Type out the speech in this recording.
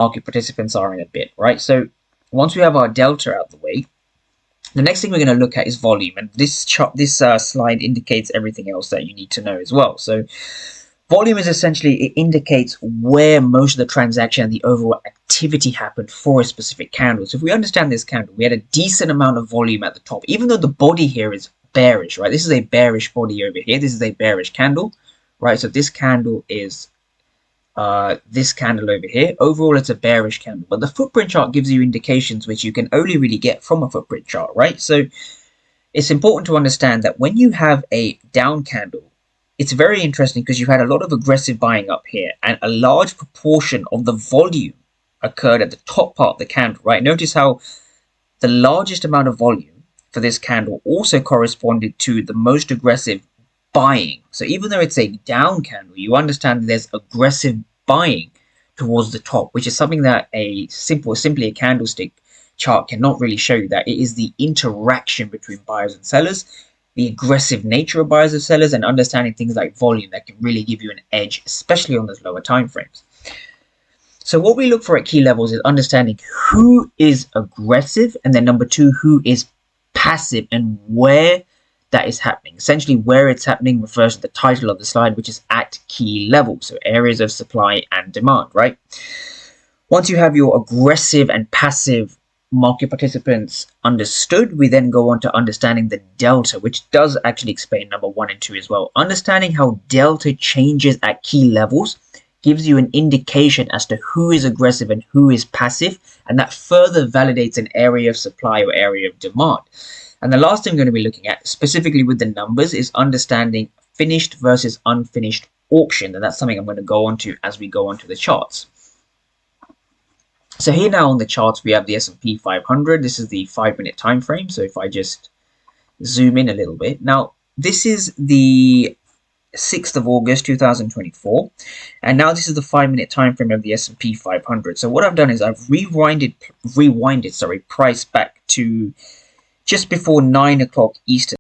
market participants are in a bit, right? So once we have our delta out of the way, the next thing we're going to look at is volume, and this chart, slide indicates everything else that you need to know as well. So volume is essentially, it indicates where most of the transaction and the overall activity happened for a specific candle. So if we understand this candle, we had a decent amount of volume at the top, even though the body here is bearish, right? This is a bearish body over here. This is a bearish candle, right? So this candle is this candle over here. Overall, it's a bearish candle, but the footprint chart gives you indications which you can only really get from a footprint chart, right? So it's important to understand that when you have a down candle, it's very interesting because you had a lot of aggressive buying up here, and a large proportion of the volume occurred at the top part of the candle, right? Notice how the largest amount of volume for this candle also corresponded to the most aggressive buying. So even though it's a down candle, you understand there's aggressive buying towards the top, which is something that simply a candlestick chart cannot really show you. That it is the interaction between buyers and sellers, the aggressive nature of buyers and sellers, and understanding things like volume that can really give you an edge, especially on those lower time frames. So what we look for at key levels is understanding who is aggressive, and then number two, who is passive, and where that is happening. Essentially, where it's happening refers to the title of the slide, which is at key levels, so areas of supply and demand, right? Once you have your aggressive and passive market participants understood, we then go on to understanding the delta, which does actually explain number 1 and 2 as well. Understanding how delta changes at key levels gives you an indication as to who is aggressive and who is passive, and that further validates an area of supply or area of demand. And the last thing we're going to be looking at, specifically with the numbers, is understanding finished versus unfinished auction. And that's something I'm going to go on to as we go on to the charts. So here now on the charts, we have the S&P 500. This is the 5-minute time frame. So if I just zoom in a little bit. Now, this is the 6th of August 2024. And now this is the 5-minute time frame of the S&P 500. So what I've done is I've rewinded price back to just before 9 o'clock Eastern